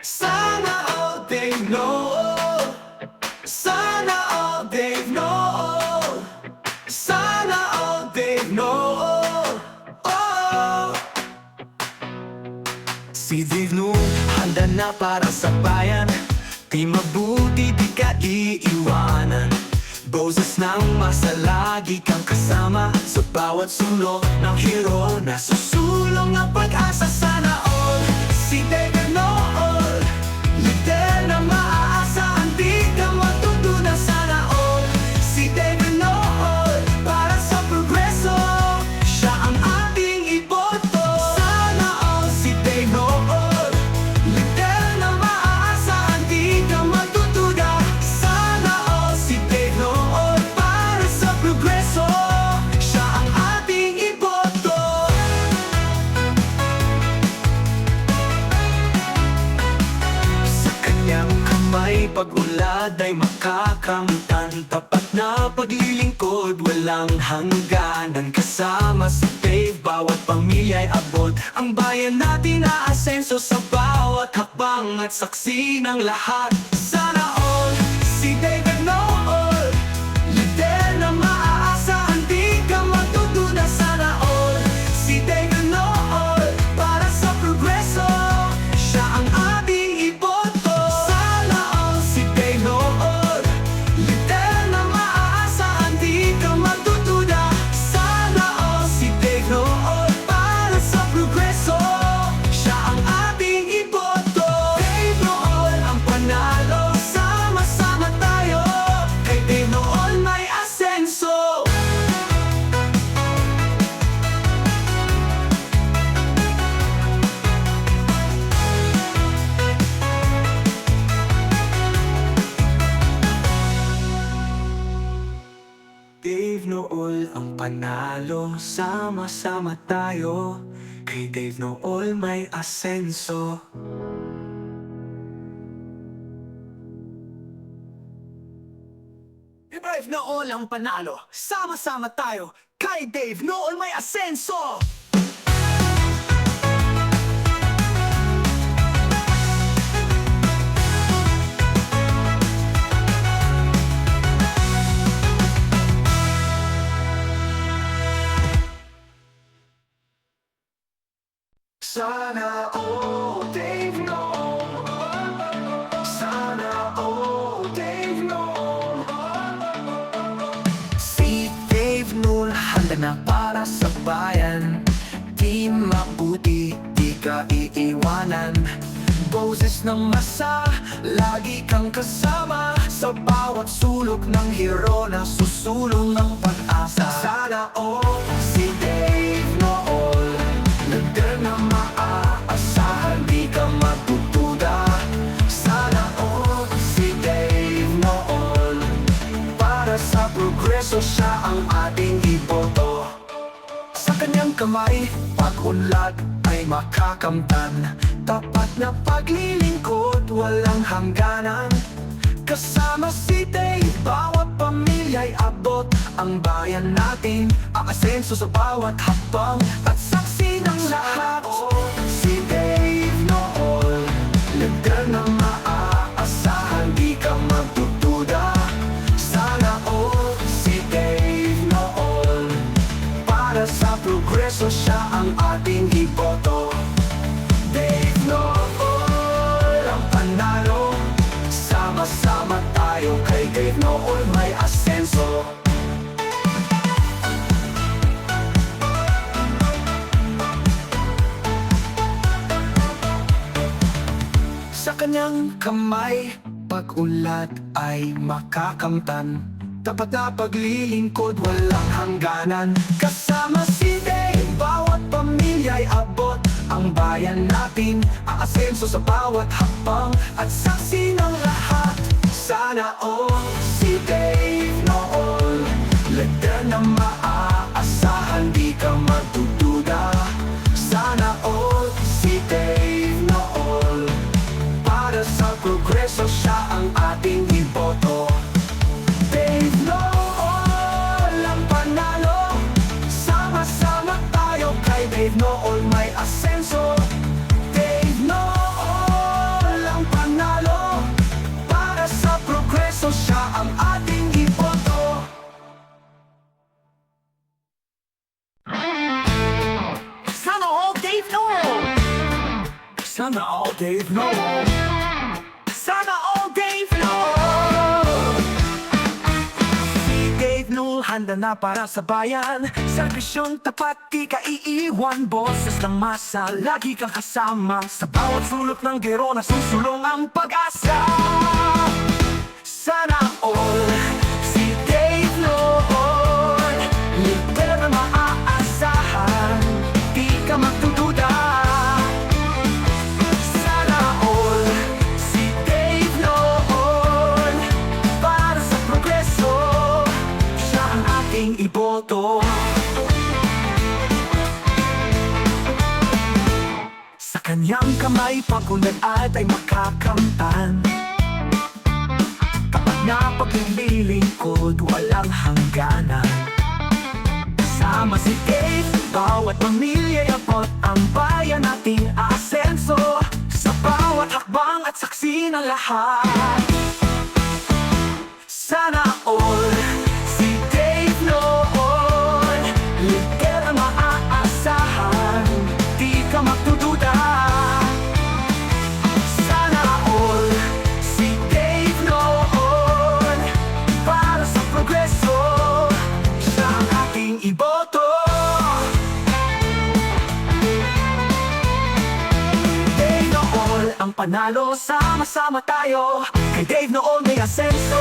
Sana all they know. Sana all they know. Sana all they know. Oh. Si Divno, handa na para sa bayan. Di mabuti, di ka iiwanan. Boses ng masa, lagi kang kasama. Sa bawat sulok ng hero na susulong ang pag-asa. Sana all, si David Nool. Lider na maaasahan, di ka matutunan. Sana all, si David Nool. Para sa progreso, siya ang ating iboto. Sana all, si Dave Nool. Lider na maaasahan, di ka matutunan. Sana all, si Dave Nool. Para sa progreso, siya ang ating iboto. Sa kanyang kamay, pag-ulad ay makakamtan. Tapat na paglilingkod, walang hangganan. Kasama si Dave, bawat pamilya'y abot. Ang bayan natin aasenso sa bawat hakbang at saksi ng lahat. Sana all, si David Nool. Lider na maaasahan, di ka matutunan. Sana all, si David Nool. Para sa progreso, siya ang ating iboto. Sana all, si Dave Nool. Lider na maaasahan, di ka matutunan. Sana all, si Dave Nool. Para sa progreso, siya ang ating iboto. Dave Nool ang panalo, sama-sama tayo. Kay Dave Nool may asenso. Dave Nool ang panalo, sama-sama tayo. Kay Dave Nool may asenso. Dave Nool ang panalo, sama-sama tayo. Kay Dave Nool may asenso. Sana all Dave Nool. Sana all Dave Nool. Si Dave Nool, handa na para sa bayan. Di mabuti, di ka iiwanan. Boses ng masa, lagi kang kasama. Sa bawat sulok ng hero na susulong ng pag-asa. Sana all, si Dave Nool. Lider na maaasahan, di ka matutuda. Sana all, si Dave Nool. Para sa progreso, siya ang ating iboto. Sa kanyang kamay, pag-unlad ay makakamtan. Tapat na paglilingkod, walang hangganan. Kasama si Dave, bawat pamilya'y abot. Ang bayan natin, aasenso sa bawat hakbang. At saksi ng lahat, si Dave Nool. Lider na maaasahan, di ka magdududa. Sana all, si Dave Nool. Para sa progreso, siya ang ating iboto. Dave Nool ang panalo, sama-sama tayo. Kay Dave Nool may asenso. Sa kanyang kamay, pag-ulat ay makakamtan. Tapat na paglilingkod, walang hangganan. Kasama si Dave, bawat pamilya'y abot. Ang bayan natin, aasenso sa bawat hakbang. At saksi ng lahat, sana all, si Dave Nool. Lider na maaasahan, di ka matutuda. Sana all, si Dave Nool. Para sa progreso, siya ang ating iboto. Dave Nool ang panalo, sama-sama tayo. Kay Dave Nool may asenso. Dave Nool ang Sana all Dave Noon. Sana all Dave Noon. Si Dave Noon handa na para sa bayan. Serbisyong tapat, di ka iiwan. Boses ng masa, lagi kang kasama. Sa bawat sulok ng gero na susulong ang pag-asa. Sana all si Dave Noon. Lider na maaasahan, di ka magdududa. Sana all si Dave Noon. Para sa progreso, siya ang ating iboto. Sa kanyang kamay, pag-unad ay makakamtan. Kapag napaglilingkod, walang hangganan. Kasama si Dave, bawat pamilya'y abot ang bayan nating asenso. Sa bawat hakbang at saksi ng lahat. Sana all si Dave Noon. Lider ang maaasahan, di ka magdududa. Sana all si Dave Noon. Para sa progreso, siya ang ating iboto. Dave Noon ang panalo, sama-sama tayo. Kay Dave Noon may asenso.